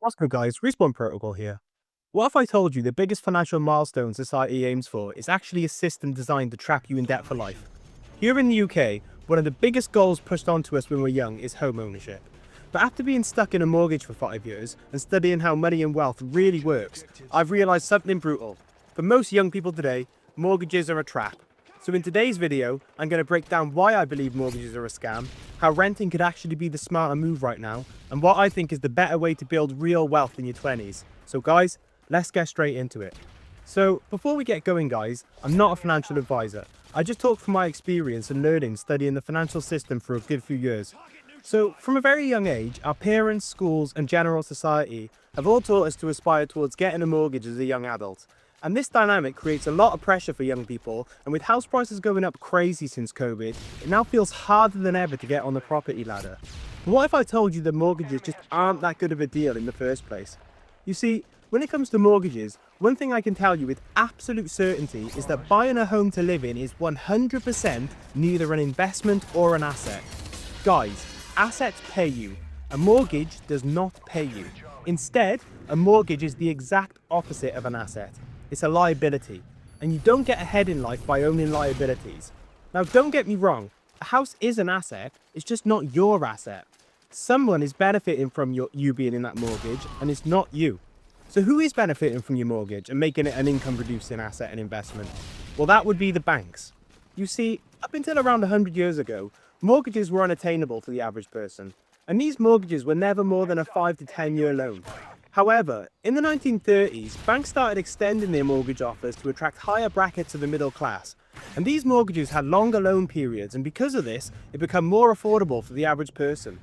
What's good, guys? Respawn Protocol here. What if I told you the biggest financial milestone society aims for is actually a system designed to trap you in debt for life? Here in the UK, one of the biggest goals pushed onto us when we're young is home ownership. But after being stuck in a mortgage for 5 years and studying how money and wealth really works, I've realised something brutal. For most young people today, mortgages are a trap. So in today's video, I'm going to break down why I believe mortgages are a scam, how renting could actually be the smarter move right now, and what I think is the better way to build real wealth in your 20s. So guys, let's get straight into it. So before we get going guys, I'm not a financial advisor. I just talk from my experience and learning studying the financial system for a good few years. So from a very young age, our parents, schools and general society have all taught us to aspire towards getting a mortgage as a young adult. And this dynamic creates a lot of pressure for young people, and with house prices going up crazy since COVID, it now feels harder than ever to get on the property ladder. But what if I told you that mortgages just aren't that good of a deal in the first place? You see, when it comes to mortgages, one thing I can tell you with absolute certainty is that buying a home to live in is 100% neither an investment or an asset. Guys, assets pay you. A mortgage does not pay you. Instead, a mortgage is the exact opposite of an asset. It's a liability, and you don't get ahead in life by owning liabilities. Now don't get me wrong, a house is an asset, it's just not your asset. Someone is benefiting from you being in that mortgage, and it's not you. So who is benefiting from your mortgage and making it an income producing asset and investment? Well, that would be the banks. You see, up until around 100 years ago, mortgages were unattainable to the average person, and these mortgages were never more than a 5 to 10 year loan. However, in the 1930s, banks started extending their mortgage offers to attract higher brackets of the middle class. And these mortgages had longer loan periods, and because of this, it became more affordable for the average person.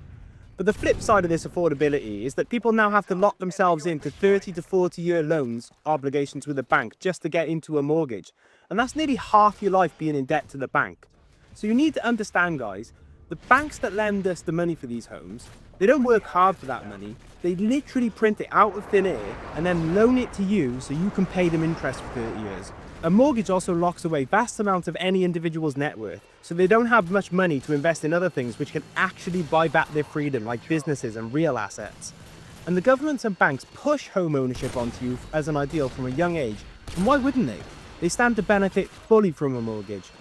But the flip side of this affordability is that people now have to lock themselves into 30 to 40 year loans obligations with a bank just to get into a mortgage. And that's nearly half your life being in debt to the bank. So you need to understand, guys, the banks that lend us the money for these homes, they don't work hard for that money. They literally print it out of thin air and then loan it to you so you can pay them interest for 30 years. A mortgage also locks away vast amounts of any individual's net worth, so they don't have much money to invest in other things which can actually buy back their freedom, like businesses and real assets. And the governments and banks push home ownership onto you as an ideal from a young age, and why wouldn't they? They stand to benefit fully from a mortgage.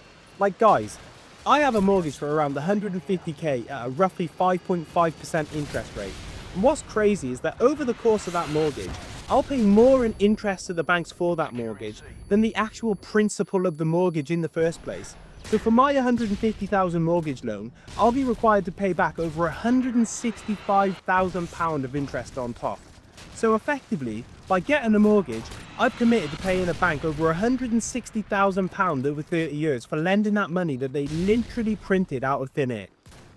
Like guys, I have a mortgage for around 150k at a roughly 5.5% interest rate. And what's crazy is that over the course of that mortgage, I'll pay more in interest to the banks for that mortgage than the actual principal of the mortgage in the first place. So for my 150,000 mortgage loan, I'll be required to pay back over £165,000 of interest on top. So effectively, by getting a mortgage, I've committed to paying a bank over £160,000 over 30 years for lending that money that they literally printed out of thin air.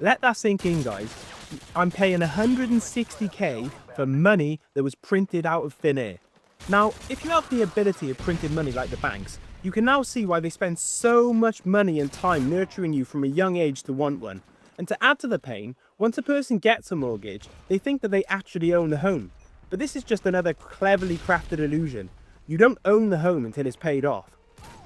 Let that sink in, guys. I'm paying 160k for money that was printed out of thin air. Now, if you have the ability of printing money like the banks, you can now see why they spend so much money and time nurturing you from a young age to want one. And to add to the pain, once a person gets a mortgage, they think that they actually own the home. But this is just another cleverly crafted illusion. You don't own the home until it's paid off.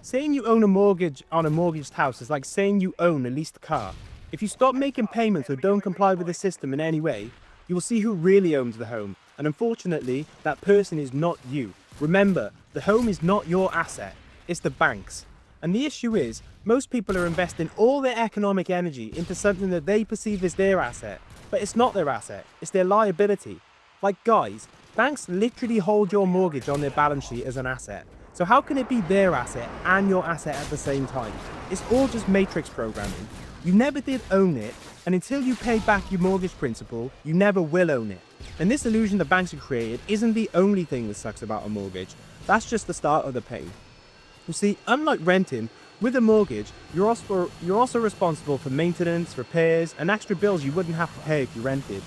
Saying you own a mortgage on a mortgaged house is like saying you own a leased car. If you stop making payments or don't comply with the system in any way, you will see who really owns the home. And unfortunately, that person is not you. Remember, the home is not your asset, it's the bank's. And the issue is, most people are investing all their economic energy into something that they perceive as their asset. But it's not their asset, it's their liability. Like guys, banks literally hold your mortgage on their balance sheet as an asset. So how can it be their asset and your asset at the same time? It's all just matrix programming. You never did own it, and until you pay back your mortgage principal, you never will own it. And this illusion the banks have created isn't the only thing that sucks about a mortgage. That's just the start of the pain. You see, unlike renting, with a mortgage, you're also responsible for maintenance, repairs, and extra bills you wouldn't have to pay if you rented.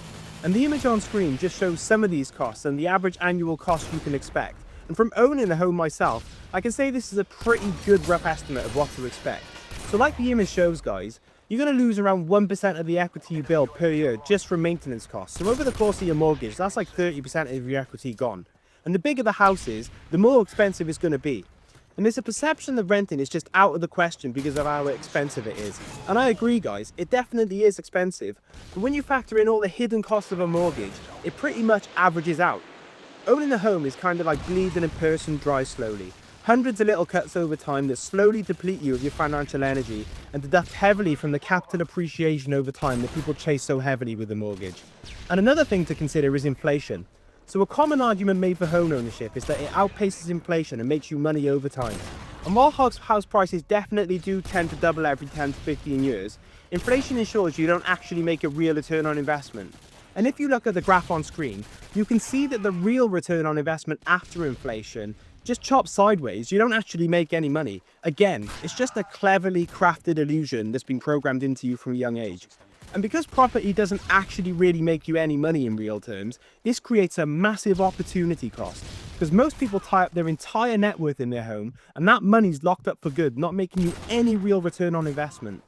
And the image on screen just shows some of these costs and the average annual cost you can expect. And from owning a home myself, I can say this is a pretty good rough estimate of what to expect. So like the image shows, guys, you're going to lose around 1% of the equity you build per year just from maintenance costs. So over the course of your mortgage, that's like 30% of your equity gone. And the bigger the house is, the more expensive it's going to be. And there's a perception that renting is just out of the question because of how expensive it is. And I agree, guys, it definitely is expensive. But when you factor in all the hidden costs of a mortgage, it pretty much averages out. Owning a home is kind of like bleeding a person dry slowly. Hundreds of little cuts over time that slowly deplete you of your financial energy and deduct heavily from the capital appreciation over time that people chase so heavily with a mortgage. And another thing to consider is inflation. So a common argument made for home ownership is that it outpaces inflation and makes you money over time. And while house prices definitely do tend to double every 10 to 15 years, inflation ensures you don't actually make a real return on investment. And if you look at the graph on screen, you can see that the real return on investment after inflation just chops sideways. You don't actually make any money. Again, it's just a cleverly crafted illusion that's been programmed into you from a young age. And because property doesn't actually really make you any money in real terms, this creates a massive opportunity cost. Because most people tie up their entire net worth in their home, and that money's locked up for good, not making you any real return on investment.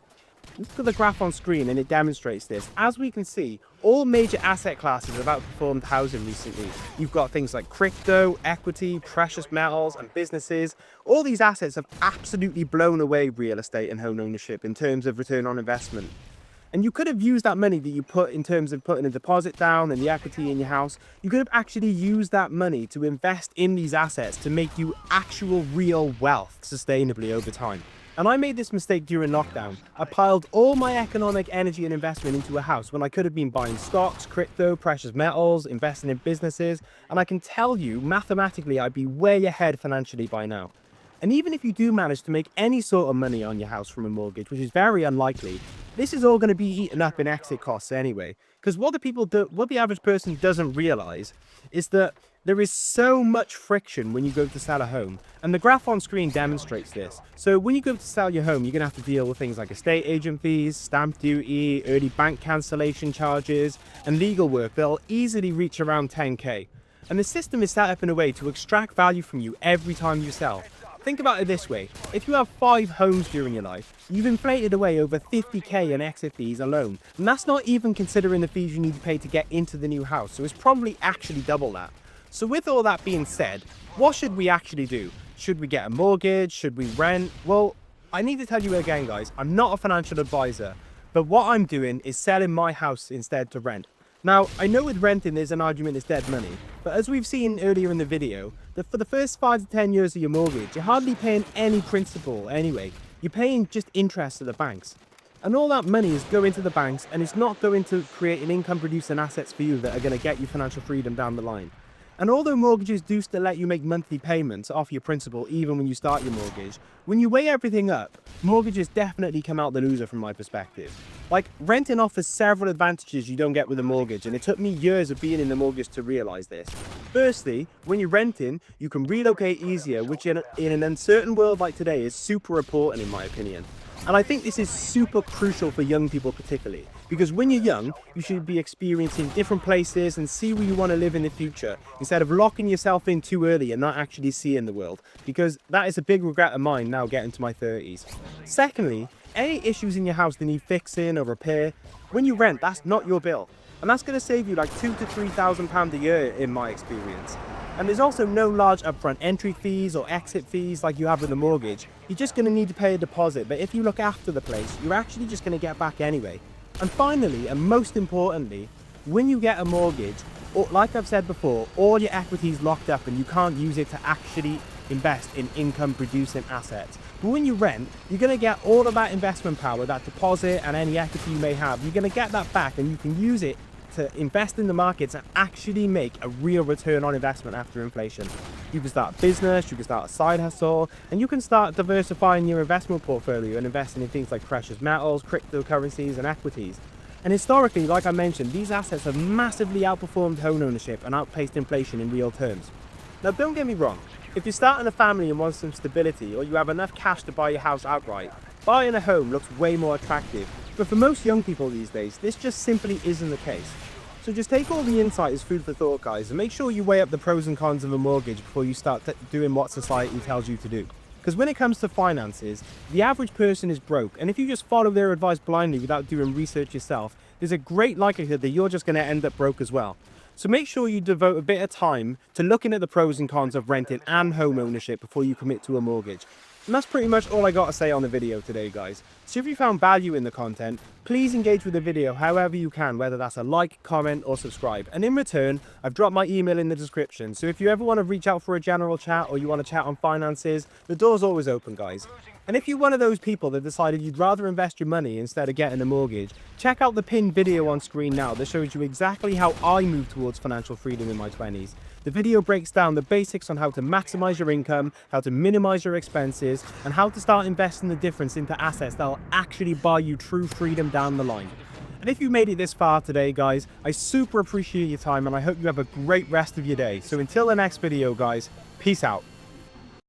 Look at the graph on screen and it demonstrates this. As we can see, all major asset classes have outperformed housing recently. You've got things like crypto, equity, precious metals, and businesses. All these assets have absolutely blown away real estate and home ownership in terms of return on investment. And you could have used that money that you put in terms of putting a deposit down and the equity in your house. You could have actually used that money to invest in these assets to make you actual real wealth sustainably over time. And I made this mistake during lockdown. I piled all my economic energy and investment into a house when I could have been buying stocks, crypto, precious metals, investing in businesses. And I can tell you, mathematically, I'd be way ahead financially by now. And even if you do manage to make any sort of money on your house from a mortgage, which is very unlikely, this is all going to be eaten up in exit costs anyway. Because what the average person doesn't realize is that there is so much friction when you go to sell a home. And the graph on screen demonstrates this. So when you go to sell your home, you're going to have to deal with things like estate agent fees, stamp duty, early bank cancellation charges, and legal work that'll easily reach around 10K. And the system is set up in a way to extract value from you every time you sell. Think about it this way, if you have 5 homes during your life, you've inflated away over 50K in exit fees alone. And that's not even considering the fees you need to pay to get into the new house, so it's probably actually double that. So with all that being said, what should we actually do? Should we get a mortgage? Should we rent? Well, I need to tell you again guys, I'm not a financial advisor, but what I'm doing is selling my house instead to rent. Now, I know with renting there's an argument it's dead money, but as we've seen earlier in the video, that for the first 5 to 10 years of your mortgage, you're hardly paying any principal anyway. You're paying just interest to the banks. And all that money is going to the banks and it's not going to create an income producing assets for you that are going to get you financial freedom down the line. And although mortgages do still let you make monthly payments off your principal even when you start your mortgage, when you weigh everything up, mortgages definitely come out the loser from my perspective. Like, renting offers several advantages you don't get with a mortgage, and it took me years of being in the mortgage to realize this. Firstly, when you're renting, you can relocate easier, which in an uncertain world like today is super important in my opinion. And I think this is super crucial for young people particularly, because when you're young, you should be experiencing different places and see where you want to live in the future, instead of locking yourself in too early and not actually seeing the world, because that is a big regret of mine now getting to my 30s. Secondly, any issues in your house that need fixing or repair, when you rent, that's not your bill. And that's going to save you like £2,000 to £3,000 a year in my experience. And there's also no large upfront entry fees or exit fees like you have with a mortgage. You're just going to need to pay a deposit, but if you look after the place, you're actually just going to get back anyway. And finally, and most importantly, when you get a mortgage, or like I've said before, all your equity is locked up and you can't use it to actually invest in income producing assets. But when you rent, you're going to get all of that investment power, that deposit and any equity you may have. You're going to get that back and you can use it to invest in the markets and actually make a real return on investment after inflation. You can start a business, you can start a side hustle, and you can start diversifying your investment portfolio and investing in things like precious metals, cryptocurrencies, and equities. And historically, like I mentioned, these assets have massively outperformed home ownership and outpaced inflation in real terms. Now, don't get me wrong, if you're starting a family and want some stability, or you have enough cash to buy your house outright, buying a home looks way more attractive. But for most young people these days, this just simply isn't the case. So just take all the insight as food for thought, guys, and make sure you weigh up the pros and cons of a mortgage before you start doing what society tells you to do. Because when it comes to finances, the average person is broke, and if you just follow their advice blindly without doing research yourself, there's a great likelihood that you're just going to end up broke as well. So make sure you devote a bit of time to looking at the pros and cons of renting and home ownership before you commit to a mortgage. And that's pretty much all I got to say on the video today, guys. So if you found value in the content, please engage with the video however you can, whether that's a like, comment, or subscribe. And in return, I've dropped my email in the description. So if you ever want to reach out for a general chat or you want to chat on finances, the door's always open, guys. And if you're one of those people that decided you'd rather invest your money instead of getting a mortgage, check out the pinned video on screen now that shows you exactly how I moved towards financial freedom in my 20s. The video breaks down the basics on how to maximize your income, how to minimize your expenses, and how to start investing the difference into assets that will actually buy you true freedom down the line. And if you made it this far today, guys, I super appreciate your time and I hope you have a great rest of your day. So until the next video, guys, peace out.